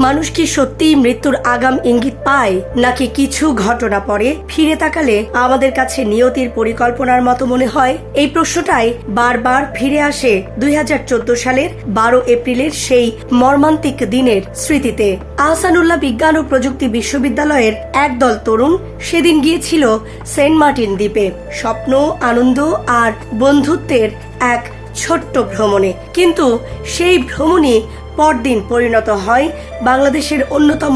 মানুষ কি সত্যিই মৃত্যুর আগাম ইঙ্গিত পায়, নাকি কিছু ঘটনা পরে ফিরে তাকালে আমাদের কাছে নিয়তির পরিকল্পনার মতো মনে হয়? এই প্রশ্নটাই বারবার ফিরে আসে 2014 সালের 12 এপ্রিলের সেই মর্মান্তিক দিনের স্মৃতিতে। আহসানুল্লাহ বিজ্ঞান ও প্রযুক্তি বিশ্ববিদ্যালয়ের একদল তরুণ সেদিন গিয়েছিল সেন্ট মার্টিন দ্বীপে, স্বপ্ন, আনন্দ আর বন্ধুত্বের এক ছোট্ট ভ্রমণে। কিন্তু সেই ভ্রমণই পরদিন পরিণত হয় বাংলাদেশের অন্যতম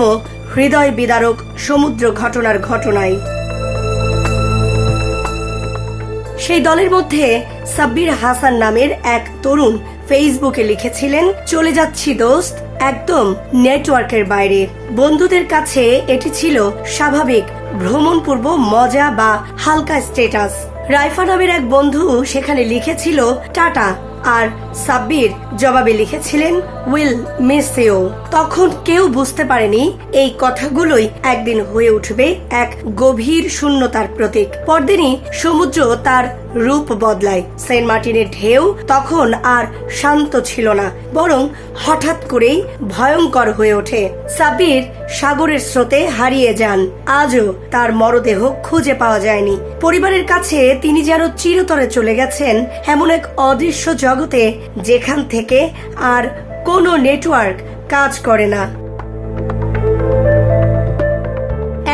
হৃদয় বিদারক সমুদ্র ঘটনায়। সেই দলের মধ্যে সাব্বির হাসান নামের এক তরুণ ফেসবুকে লিখেছিলেন, চলে যাচ্ছি দোস্ত, একদম নেটওয়ার্কের বাইরে। বন্ধুদের কাছে এটি ছিল স্বাভাবিক ভ্রমণ পূর্ব মজা বা হালকা স্ট্যাটাস। রাইফা নামের এক বন্ধু সেখানে লিখেছিল টাটা, আর সাব্বির জবাবে লিখেছিলেন উইল মিস ইউ। তখন কেউ বুঝতে পারেনি এই কথাগুলোই একদিন হয়ে উঠবে এক গভীর শূন্যতার প্রতীক। পরদিনই সমুদ্র তার রূপ বদলায়। সেন্ট মার্টিনের ঢেউ তখন আর শান্ত ছিল না, বরং হঠাৎ করেই ভয়ঙ্কর হয়ে ওঠে। সাব্বির সাগরের স্রোতে হারিয়ে যান। আজও তার মরদেহ খুঁজে পাওয়া যায়নি। পরিবারের কাছে তিনি যেন চিরতরে চলে গেছেন এমন এক অদৃশ্য জগতে, যেখান থেকে আর কোনো নেটওয়ার্ক কাজ করে না।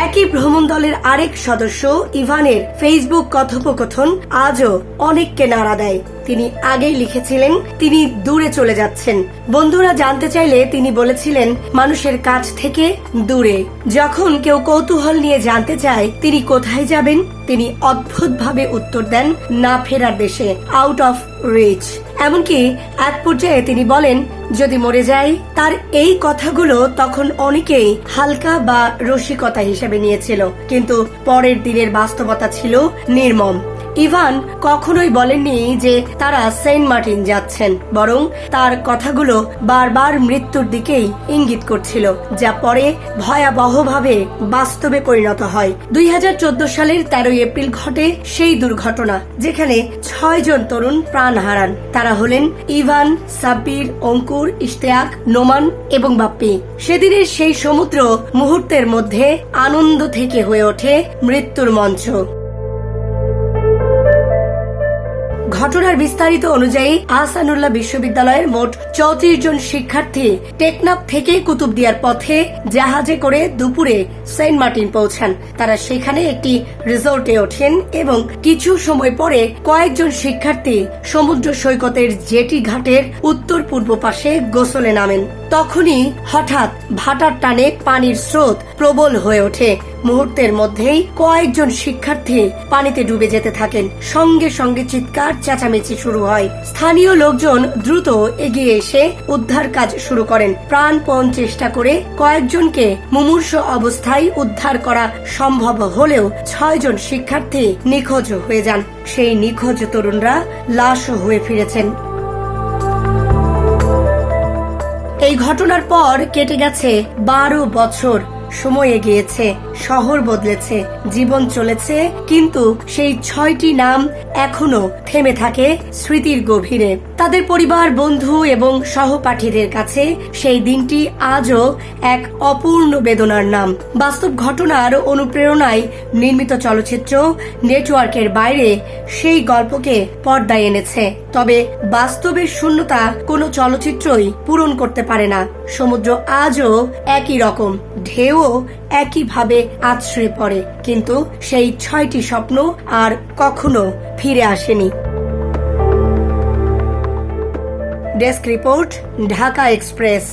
একই ভ্রমণ দলের আরেক সদস্য ইভানের ফেসবুক কথোপকথন আজও অনেককে নাড়া দেয়। তিনি আগেই লিখেছিলেন তিনি দূরে চলে যাচ্ছেন। বন্ধুরা জানতে চাইলে তিনি বলেছিলেন মানুষের কাছ থেকে দূরে। যখন কেউ কৌতূহল নিয়ে জানতে চায় তিনি কোথায় যাবেন, তিনি অদ্ভুতভাবে উত্তর দেন, না ফেরার দেশে, আউট অফ রিচ। এমনকি এক পর্যায়ে তিনি বলেন যদি মরে যাই। তার এই কথাগুলো তখন অনেকেই হালকা বা রসিকতা হিসেবে নিয়েছিল, কিন্তু পরের দিনের বাস্তবতা ছিল নির্মম। ইভান কখনোই বলেননি যে তারা সেন্ট মার্টিন যাচ্ছেন, বরং তার কথাগুলো বারবার মৃত্যুর দিকেই ইঙ্গিত করছিল, যা পরে ভয়াবহভাবে বাস্তবে পরিণত হয়। 2014 সালের 13 এপ্রিল ঘটে সেই দুর্ঘটনা, যেখানে 6 জন তরুণ প্রাণ হারান। তারা হলেন ইভান, সাব্বির, অঙ্কুর, ইশতিয়াক, নোমান এবং বাপ্পি। সেদিনের সেই সমুদ্র মুহূর্তের মধ্যে আনন্দ থেকে হয়ে ওঠে মৃত্যুর মঞ্চ। ঘটনার বিস্তারিত অনুযায়ী আহসানুল্লাহ বিশ্ববিদ্যালয়ের মোট 34 জন শিক্ষার্থী টেকনাফ থেকে কুতুবদিয়ার পথে জাহাজে করে দুপুরে সেন্ট মার্টিন পৌঁছান। তারা সেখানে একটি রিসোর্টে ওঠেন এবং কিছু সময় পরে কয়েকজন শিক্ষার্থী সমুদ্র সৈকতের জেটি ঘাটের উত্তর পূর্ব পাশে গোসলে নামেন। তখনই হঠাৎ ভাটার টানে পানির স্রোত প্রবল হয়ে ওঠে। মুহূর্তের মধ্যেই কয়েকজন শিক্ষার্থী পানিতে ডুবে যেতে থাকেন। সঙ্গে সঙ্গে চিৎকার চেঁচামেচি শুরু হয়। স্থানীয় লোকজন দ্রুত এগিয়ে এসে উদ্ধার কাজ শুরু করেন। প্রাণপণ চেষ্টা করে কয়েকজনকে মুমূর্ষ অবস্থায় উদ্ধার করা সম্ভব হলেও 6 জন শিক্ষার্থী নিখোঁজ হয়ে যান। সেই নিখোঁজ তরুণরা লাশ হয়ে ফিরেছেন। এই ঘটনার পর কেটে গেছে 12 বছর। সময় এগিয়েছে, শহর বদলেছে, জীবন চলেছে, কিন্তু সেই 6টি নাম এখনো থেমে থাকে স্মৃতির গভীরে। তাদের পরিবার, বন্ধু এবং সহপাঠীদের কাছে সেই দিনটি আজও এক অপূর্ণ বেদনার নাম। বাস্তব ঘটনার অনুপ্রেরণায় নির্মিত চলচ্চিত্র নেটওয়ার্কের বাইরে সেই গল্পকে পর্দায় এনেছে। তবে বাস্তবের শূন্যতা কোনো চলচ্চিত্রই পূরণ করতে পারে না। সমুদ্র আজও একই রকম, ঢেউ একইভাবে আছড়ে পড়ে, কিন্তু সেই 6টি স্বপ্ন আর কখনো ফিরে আসেনি। Desk report, Dhaka express.